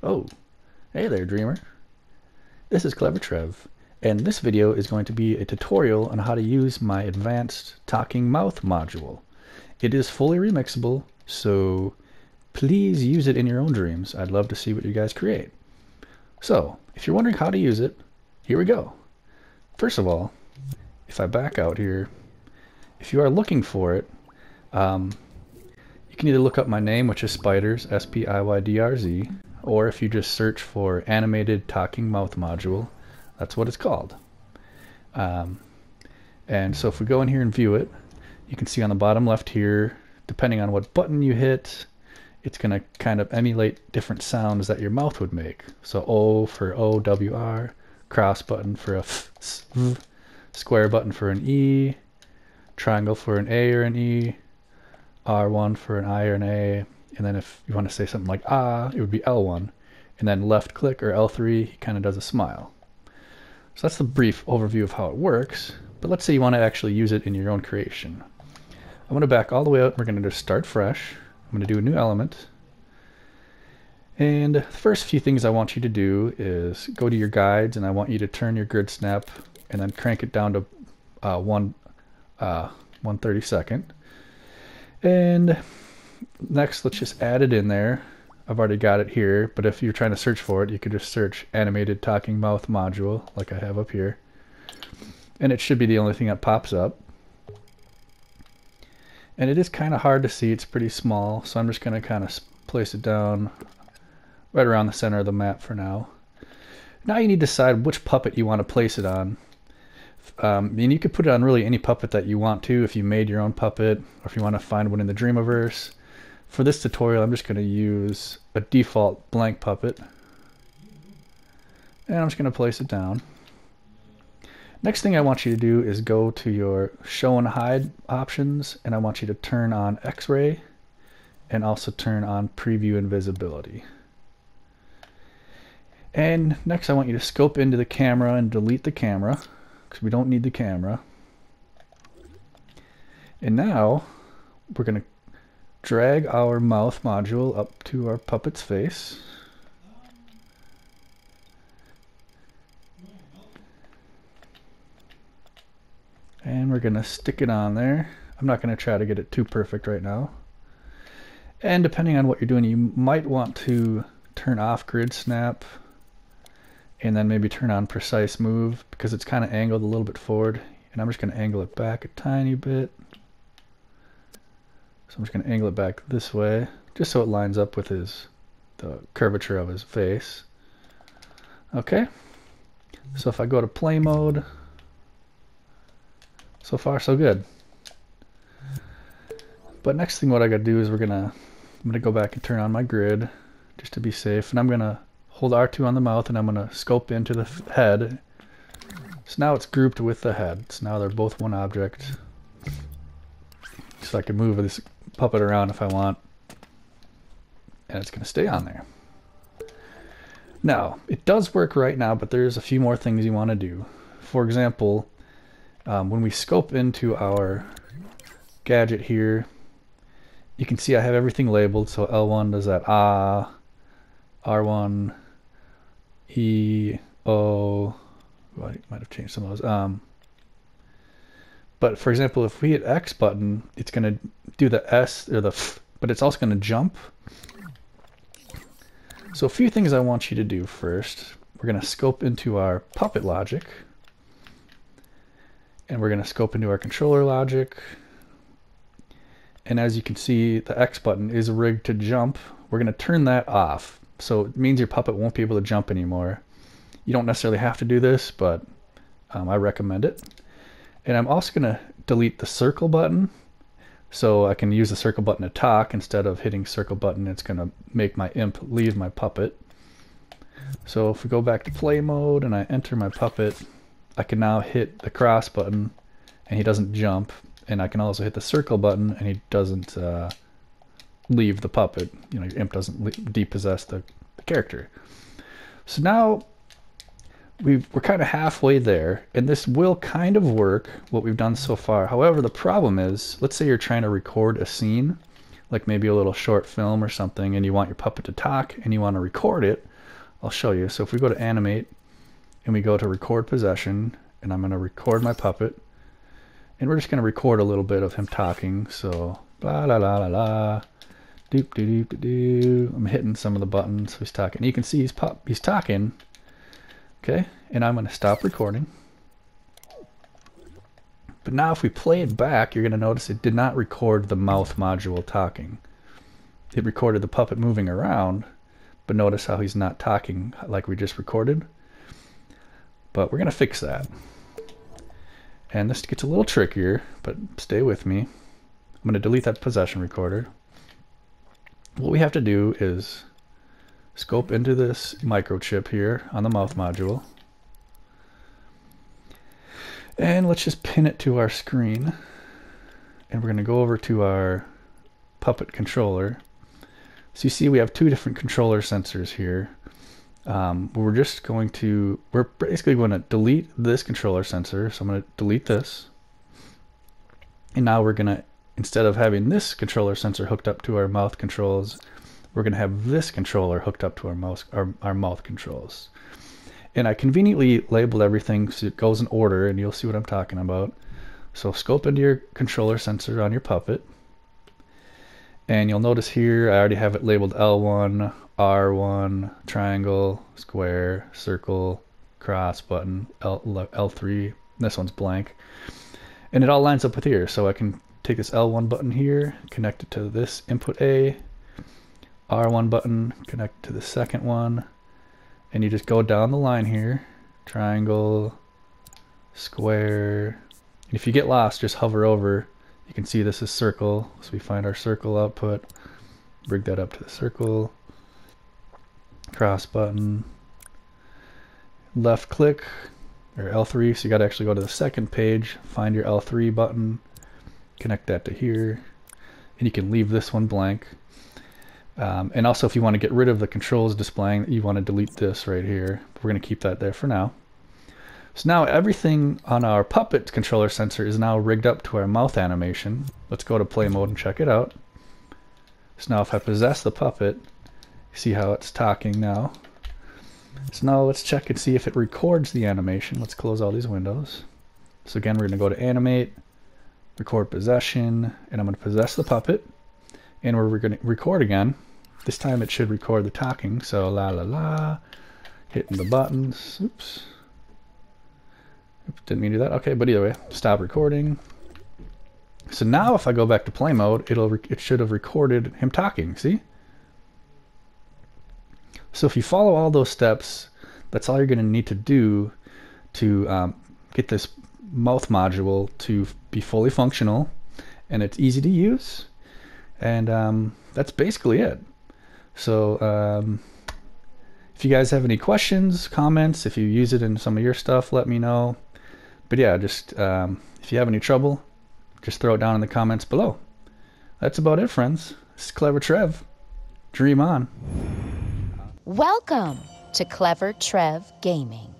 Oh, hey there, dreamer. This is Clever Trev, and this video is going to be a tutorial on how to use my advanced talking mouth module. It is fully remixable, so please use it in your own dreams. I'd love to see what you guys create. So, if you're wondering how to use it, here we go. First of all, if I back out here, if you are looking for it, you can either look up my name, which is Spiders, S-P-I-Y-D-R-Z, or if you just search for Animated Talking Mouth Module, that's what it's called. And so if we go in here and view it, you can see on the bottom left here, depending on what button you hit, it's going to kind of emulate different sounds that your mouth would make. So O for O-W-R, cross button for a F, S, V, square button for an E, triangle for an A or an E, R1 for an I or an A, and then if you want to say something like ah, it would be L1, and then left click or L3, he kind of does a smile. So that's the brief overview of how it works, but let's say you want to actually use it in your own creation. I'm going to back all the way out, we're going to just start fresh. I'm going to do a new element, and the first few things I want you to do is go to your guides, and I want you to turn your grid snap and then crank it down to 1/32. And next, let's just add it in there. I've already got it here, but if you're trying to search for it, you could just search Animated Talking Mouth Module, like I have up here. And it should be the only thing that pops up. And it is kind of hard to see, it's pretty small, so I'm just going to kind of place it down right around the center of the map for now. Now you need to decide which puppet you want to place it on. And you could put it on really any puppet that you want to, if you made your own puppet, or if you want to find one in the Dreamiverse. For this tutorial, I'm just going to use a default blank puppet. And I'm just going to place it down. Next thing I want you to do is go to your show and hide options, and I want you to turn on X-ray and also turn on preview invisibility. And next I want you to scope into the camera and delete the camera, because we don't need the camera. And now we're going to drag our mouth module up to our puppet's face. And we're going to stick it on there. I'm not going to try to get it too perfect right now. And depending on what you're doing, you might want to turn off grid snap and then maybe turn on precise move, because it's kind of angled a little bit forward. And I'm just going to angle it back a tiny bit. So I'm just going to angle it back this way, just so it lines up with the curvature of his face. Okay. So if I go to play mode, so far so good. But next thing what I got to do is I'm gonna go back and turn on my grid just to be safe, and I'm gonna hold R2 on the mouth, and I'm gonna scope into the head. So now it's grouped with the head. So now they're both one object. So I can move this puppet around if I want, and it's gonna stay on there. Now it does work right now, but there's a few more things you want to do. For example, when we scope into our gadget here, you can see I have everything labeled. So L1 does that ah, R1, E, O. Well, I might have changed some of those. But for example, if we hit X button, it's going to do the S or the F, but it's also going to jump. So a few things I want you to do first. We're going to scope into our puppet logic. And we're going to scope into our controller logic. And as you can see, the X button is rigged to jump. We're going to turn that off. So it means your puppet won't be able to jump anymore. You don't necessarily have to do this, but I recommend it. And I'm also going to delete the circle button. So I can use the circle button to talk instead of hitting circle button. It's going to make my imp leave my puppet. So if we go back to play mode and I enter my puppet, I can now hit the cross button and he doesn't jump, and I can also hit the circle button and he doesn't leave the puppet. You know, your imp doesn't depossess the character. So now we're kind of halfway there, and this will kind of work, what we've done so far. However, the problem is, let's say you're trying to record a scene, like maybe a little short film or something, and you want your puppet to talk and you want to record it. I'll show you. So if we go to animate and we go to record possession, and I'm going to record my puppet, and we're just going to record a little bit of him talking. So blah la la la la, doop doop doop doop. I'm hitting some of the buttons. So he's talking. You can see he's talking. Okay, and I'm going to stop recording. But now if we play it back, you're going to notice it did not record the mouth module talking. It recorded the puppet moving around, but notice how he's not talking like we just recorded. But we're going to fix that. And this gets a little trickier, but stay with me. I'm going to delete that possession recorder. What we have to do is scope into this microchip here on the mouth module. And let's just pin it to our screen. And we're going to go over to our puppet controller. So you see we have two different controller sensors here. We're basically going to delete this controller sensor. So I'm going to delete this. And now we're going to, instead of having this controller sensor hooked up to our mouth controls, we're going to have this controller hooked up to our mouth controls. And I conveniently labeled everything so it goes in order, and you'll see what I'm talking about. So scope into your controller sensor on your puppet. And you'll notice here I already have it labeled L1, R1, triangle, square, circle, cross, button, L3. This one's blank. And it all lines up with here. So I can take this L1 button here, connect it to this input A, R1 button, connect to the second one, and you just go down the line here, triangle, square. And if you get lost, just hover over. You can see this is circle, so we find our circle output, bring that up to the circle, cross button, left click, or L3, so you got to actually go to the second page, find your L3 button, connect that to here, and you can leave this one blank. And also if you want to get rid of the controls displaying, you want to delete this right here. We're going to keep that there for now. So now everything on our puppet controller sensor is now rigged up to our mouth animation. Let's go to play mode and check it out. So now if I possess the puppet, you see how it's talking now. So now let's check and see if it records the animation. Let's close all these windows. So again, we're going to go to animate, record possession, and I'm going to possess the puppet. And we're going to record again. This time it should record the talking. So la la la, hitting the buttons. Oops. Didn't mean to do that. Okay, but either way, stop recording. So now if I go back to play mode, it should have recorded him talking. See? So if you follow all those steps, that's all you're going to need to do to get this mouth module to be fully functional, and it's easy to use. And that's basically it. So if you guys have any questions, comments, if you use it in some of your stuff, let me know. But yeah, just if you have any trouble, just throw it down in the comments below. That's about it, friends. This is Clever Trev. Dream on. Welcome to Clever Trev Gaming.